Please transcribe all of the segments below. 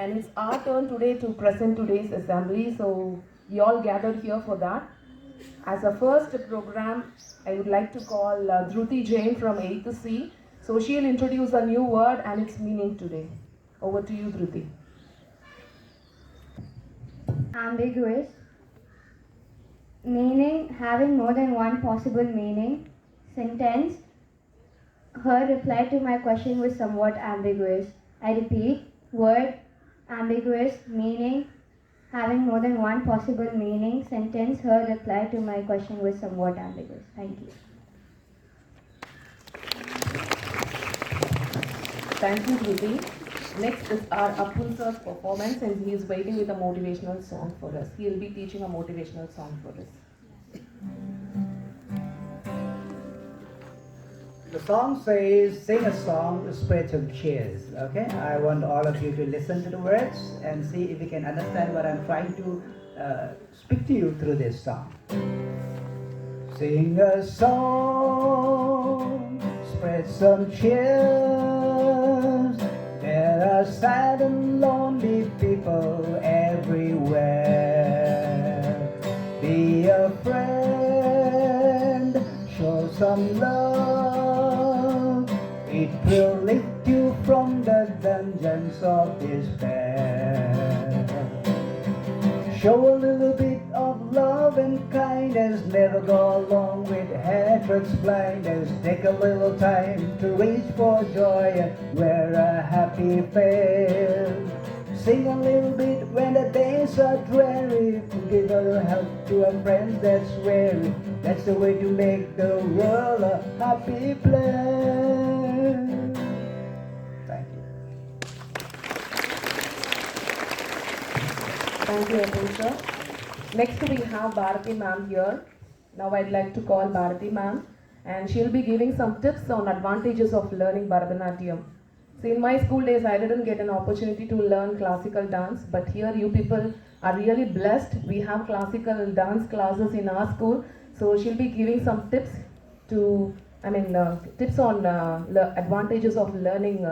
and it's our turn today to present today's assembly. So we all gathered here for that. As a first program, I would like to call Dhruti Jain from 8th C. So she'll introduce a new word and its meaning today. Over to you, Dhruti. Ambiguous. Meaning, having more than one possible meaning. Sentence. Her reply to my question was somewhat ambiguous. I repeat, word, ambiguous, meaning, having more than one possible meaning. Sentence, her reply to my question was somewhat ambiguous. Thank you. Thank you, Dhruti. Next is our Apul sir's performance, and he is waiting with a motivational song for us. He will be teaching a motivational song for us. The song says, sing a song, spread some cheers. Okay? I want all of you to listen to the words and see if you can understand what I'm trying to speak to you through this song. Sing a song, spread some cheers. There are sad and lonely people everywhere. Be a friend, show some love. It will lift you from the dungeons of despair. Show a little bit of love and kindness. Never go along with hatred's blindness. Take a little time to reach for joy and wear a happy face. Sing a little bit when the days are dreary. Give a little help to a friend that's weary. That's the way to make the world a happy place. Thank you. Thank you, Apul sir. Next we have Bharati ma'am here. Now I'd like to call Bharati ma'am, and she'll be giving some tips on advantages of learning Bharatanatyam. So in my school days, I didn't get an opportunity to learn classical dance, but here you people are really blessed. We have classical dance classes in our school, so she'll be giving some tips to, tips on advantages of learning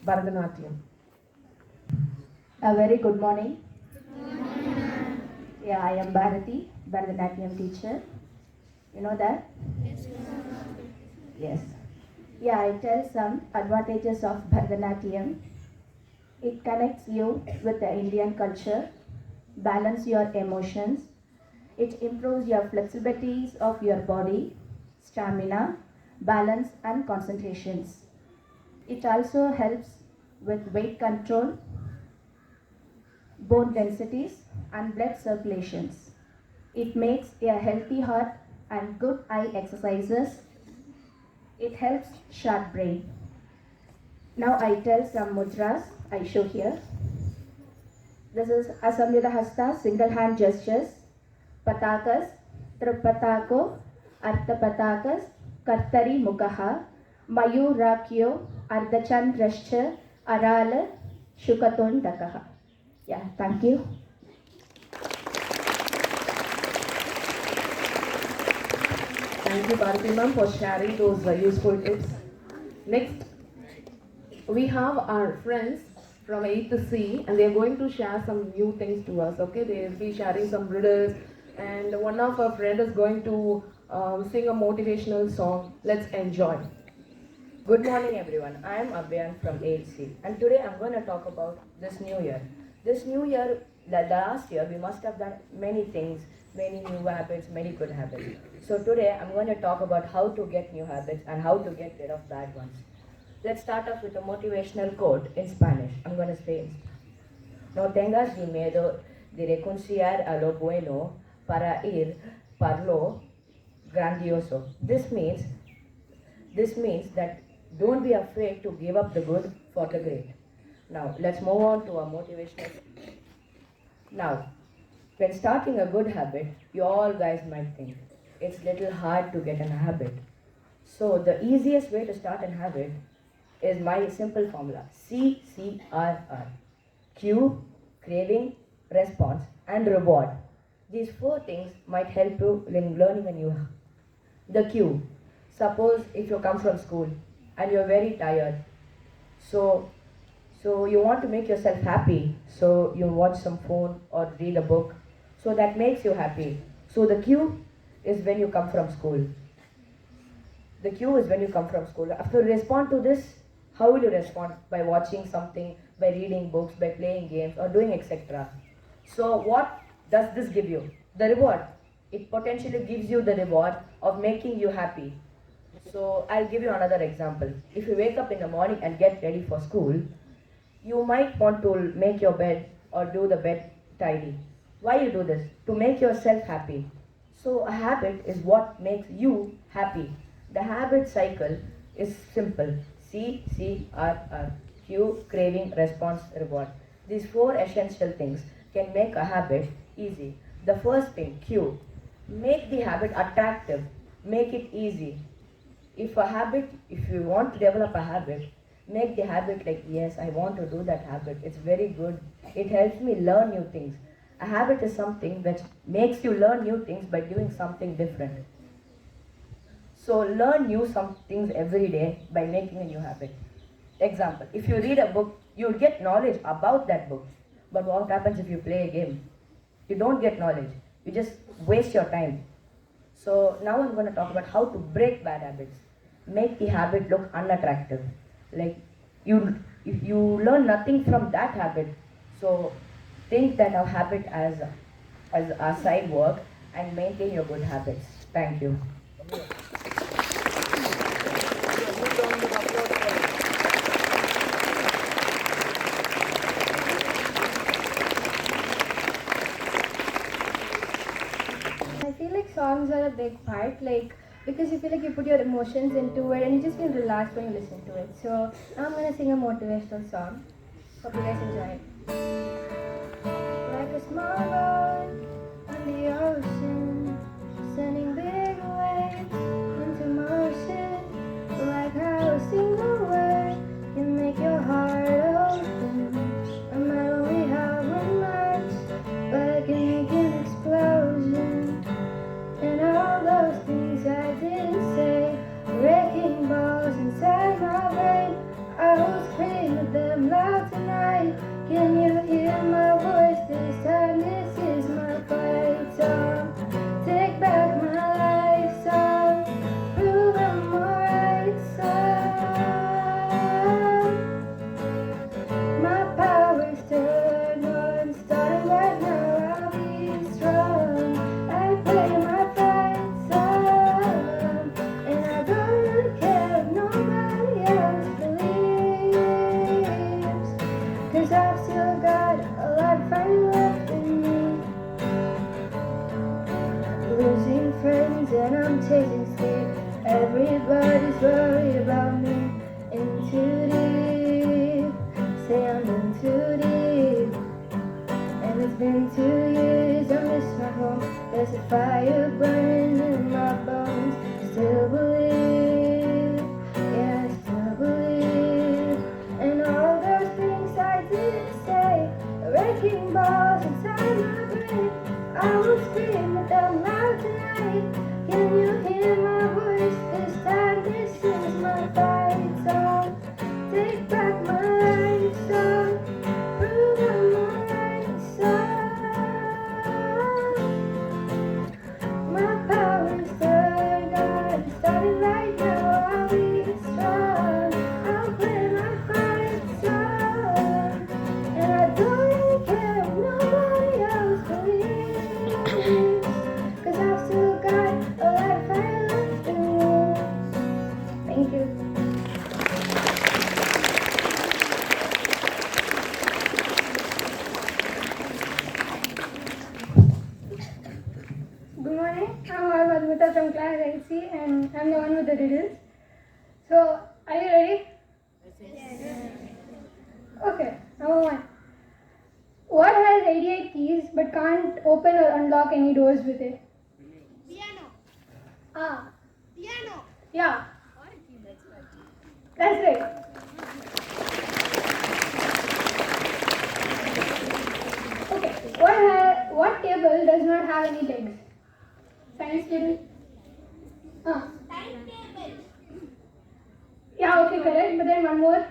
Bharatanatyam. A very good morning. Yeah, I am Bharati, Bharatanatyam teacher. You know that? Yes. Yeah, I tell some advantages of Bharatanatyam. It connects you with the Indian culture, balance your emotions. It improves your flexibilities of your body, stamina, balance and concentrations. It also helps with weight control, bone densities and blood circulations. It makes a healthy heart and good eye exercises. It helps sharp brain. Now I tell some mudras I show here. This is Asamyuda Hasta, single hand gestures, Patakas, Tripatako, Arthapatakas, Kartari Mukaha, Mayurakyo, Ardachandrascha, Arala, Shukatun Dakaha. Yeah, thank you. Thank you, Bharati ma'am, for sharing those useful tips. Next, we have our friends from 8th C, and they are going to share some new things to us. Okay, they will be sharing some riddles, and one of our friends is going to sing a motivational song. Let's enjoy. Good morning everyone, I am Abhyan from 8C and today I'm going to talk about this new year. This new year, the last year we must have done many things, many new habits, many good habits. So today I'm going to talk about how to get new habits and how to get rid of bad ones. Let's start off with a motivational quote in Spanish. I'm going to say, no tengas ni miedo de renunciar a lo bueno para ir por lo grandioso. This means that don't be afraid to give up the good for the great. Now, let's move on to our motivational. Now, when starting a good habit, you all guys might think it's little hard to get a habit. So, the easiest way to start a habit is my simple formula, CCRR. Cue, craving, response, and reward. These 4 things might help you in learning a new habit. The cue. Suppose if you come from school and you're very tired, so So you want to make yourself happy, so you watch some phone or read a book. So that makes you happy. So the cue is when you come from school. The cue is when you come from school. After you respond to this, how will you respond? By watching something, by reading books, by playing games, or doing etc. So what does this give you? The reward. It potentially gives you the reward of making you happy. So I'll give you another example. If you wake up in the morning and get ready for school, you might want to make your bed or do the bed tidy. Why you do this? To make yourself happy. So a habit is what makes you happy. The habit cycle is simple. CCRR. Cue, craving, response, reward. These four essential things can make a habit easy. The first thing, cue. Make the habit attractive. Make it easy. If you want to develop a habit, make the habit like, yes, I want to do that habit. It's very good. It helps me learn new things. A habit is something that makes you learn new things by doing something different. So learn new some things every day by making a new habit. Example, if you read a book, you'll get knowledge about that book. But what happens if you play a game? You don't get knowledge. You just waste your time. So now I'm going to talk about how to break bad habits. Make the habit look unattractive. Like if you learn nothing from that habit, so think that a habit as a side work and maintain your good habits. Thank you. I feel like songs are a big part, like because you feel like you put your emotions into it and you just feel relaxed when you listen to it. So now I'm gonna sing a motivational song. Hope you guys enjoy it. Like a small boat on the ocean, sending big waves into motion. Like how a single word can make your heart open. I might only have one match, but it can make an explosion. And all those things I didn't say, wrecking balls inside my brain. I will scream at them loud tonight. Can you hear my voice this time? This is my fight song. Take back my life song. Prove I'm alright song. My power's turned on, starting right now. I'll be strong. I play my fight song, and I don't really care if nobody else believes. 'Cause I've still got a lot of fire left in me. Losing friends and I'm chasing sleep. Everybody's worried about me. In too deep, say I'm in too deep. And it's been 2 years, I miss my home. There's a fire burning in my bones. Still believe, yeah, I still believe. And all those things I didn't say, wrecking balls inside my brain. I will scream at them loud tonight. Can you hear my voice this time? This is my fight song. Take back my life song. Prove I'm alright song. My power's turned on, starting right now. I'll be strong. I'll play my fight song, and I don't really care if nobody else believes. 'Cause I've still got a lot of fire left in me. Thank you. Good morning. I'm Madhumita from class 8C and I'm the one with the riddles. So, are you ready? Yes. Okay, number 1. What has 88 keys but can't open or unlock any doors with it? Piano. Ah, Piano. yeah. That's right. Okay, what table does not have any legs? Science table? Timetable. Yeah, okay, correct. But then one more.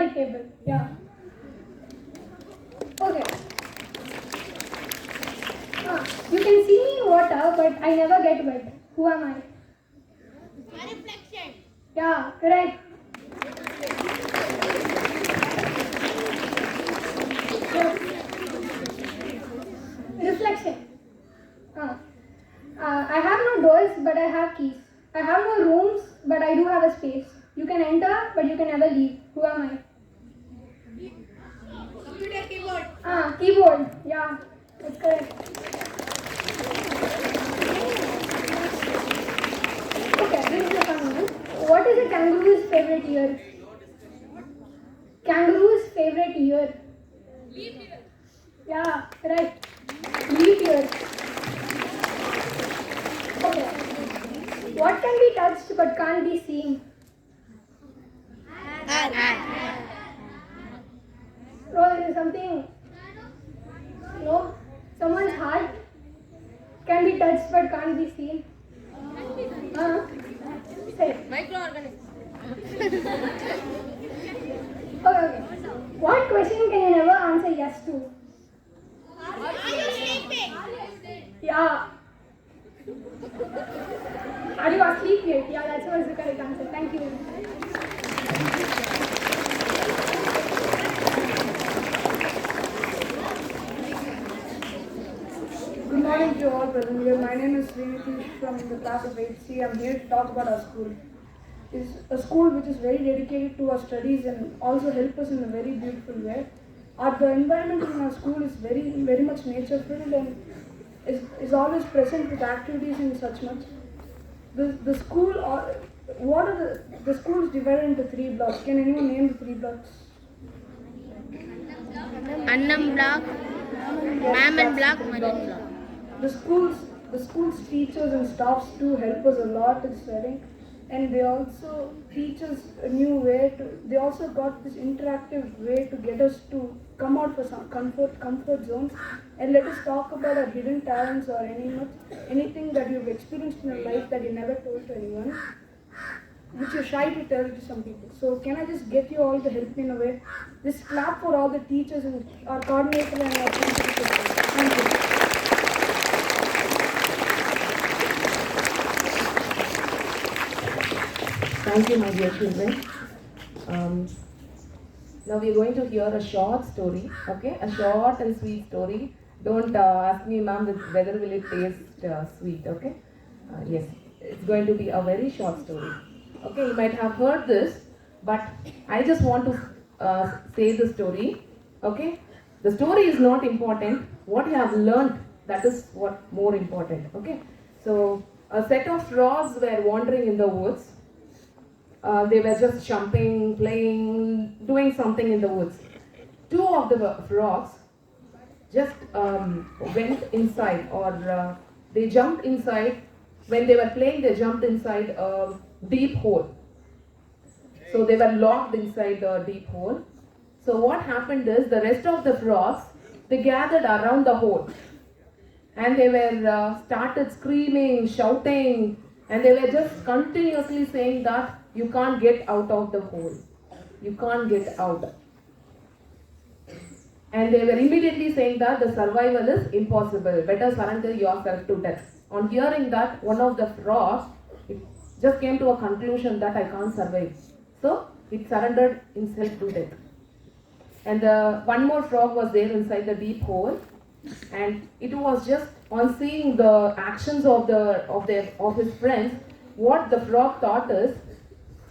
my table. Yeah. Okay. You can see me in water, but I never get wet. Who am I? A reflection. Yeah, correct. Reflection. I have no doors, but I have keys. I have no rooms, but I do have a space. You can enter, but you can never leave. Who am I? Computer keyboard. Keyboard. Yeah, that's correct. Okay, this is a fun one. What is a kangaroo's favorite year? Kangaroo's favorite year? Leave here. Yeah, correct. Leap year. Okay. What can be touched but can't be seen? No, there is something. No? Someone's heart can be touched but can't be seen. Say. Microorganism. Okay. What question can you never answer yes to? Are you sleeping? Yeah. Are you asleep yet? Yeah, that was the correct answer. Thank you. Good morning to all present here. My name is Srinitish from the class of 8C. I'm here to talk about our school. It's a school which is very dedicated to our studies and also help us in a very beautiful way. The environment in our school is very much nature filled and is always present with activities and such much. The school, what are the school is divided into 3 blocks. Can anyone name the 3 blocks? Annam block, Mammon block, Marine block. The school's teachers and staffs do help us a lot in studying, and they also teach us a new way to. They also got this interactive way to get us to come out for some comfort zones, and let us talk about our hidden talents or anything that you've experienced in your life that you never told to anyone, which you're shy to tell to some people. So can I just get you all to help me in a way? Just clap for all the teachers and our coordinator and our principal. Thank you. Thank you, my dear children. Now we are going to hear a short story, okay? A short and sweet story. Don't ask me, ma'am, whether will it taste sweet, okay? Yes, it's going to be a very short story. Okay, you might have heard this, but I just want to say the story, okay? The story is not important. What you have learned, that is what more important, okay? So, a set of frogs were wandering in the woods. They were just jumping, playing, doing something in the woods. 2 of the frogs just went inside, or they jumped inside. When they were playing, they jumped inside a deep hole. So they were locked inside the deep hole. So what happened is, the rest of the frogs, they gathered around the hole, and they were started screaming, shouting, and they were just continuously saying that you can't get out of the hole. You can't get out. And they were immediately saying that the survival is impossible. Better surrender yourself to death. On hearing that, one of the frogs, it just came to a conclusion that I can't survive. So it surrendered itself to death. And one more frog was there inside the deep hole, and it was just on seeing the actions of his friends, what the frog thought is,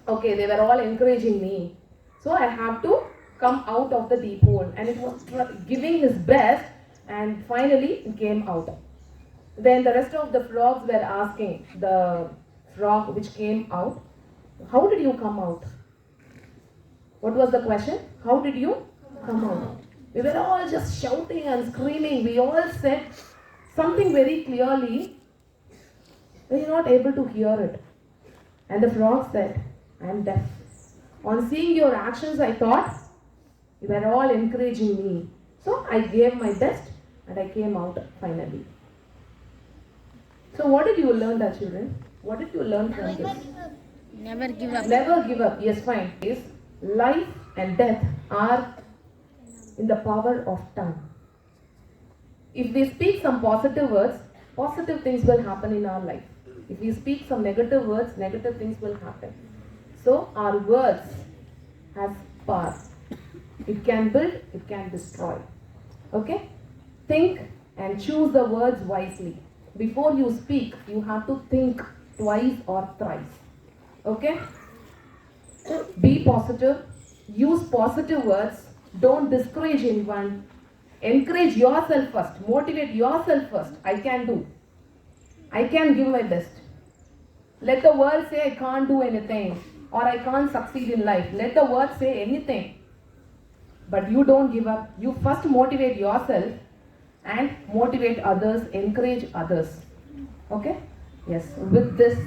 okay, they were all encouraging me, so I have to come out of the deep hole. And it was giving his best, and finally it came out. Then the rest of the frogs were asking the frog which came out, how did you come out? What was the question? How did you come out? We were all just shouting and screaming. We all said something very clearly. We were not able to hear it. And the frog said, I am deaf. On seeing your actions, I thought you were all encouraging me. So I gave my best and I came out finally. So what did you learn, the children? What did you learn from this? Never give up. Never give up. Yes, fine. Yes. Life and death are in the power of tongue. If we speak some positive words, positive things will happen in our life. If we speak some negative words, negative things will happen. So our words has power. It can build, it can destroy. Okay? Think and choose the words wisely. Before you speak, you have to think twice or thrice. Okay? Be positive. Use positive words. Don't discourage anyone. Encourage yourself first. Motivate yourself first. I can do. I can give my best. Let the world say I can't do anything or I can't succeed in life. Let the world say anything. But you don't give up. You first motivate yourself and motivate others, encourage others. Okay? Yes. With this.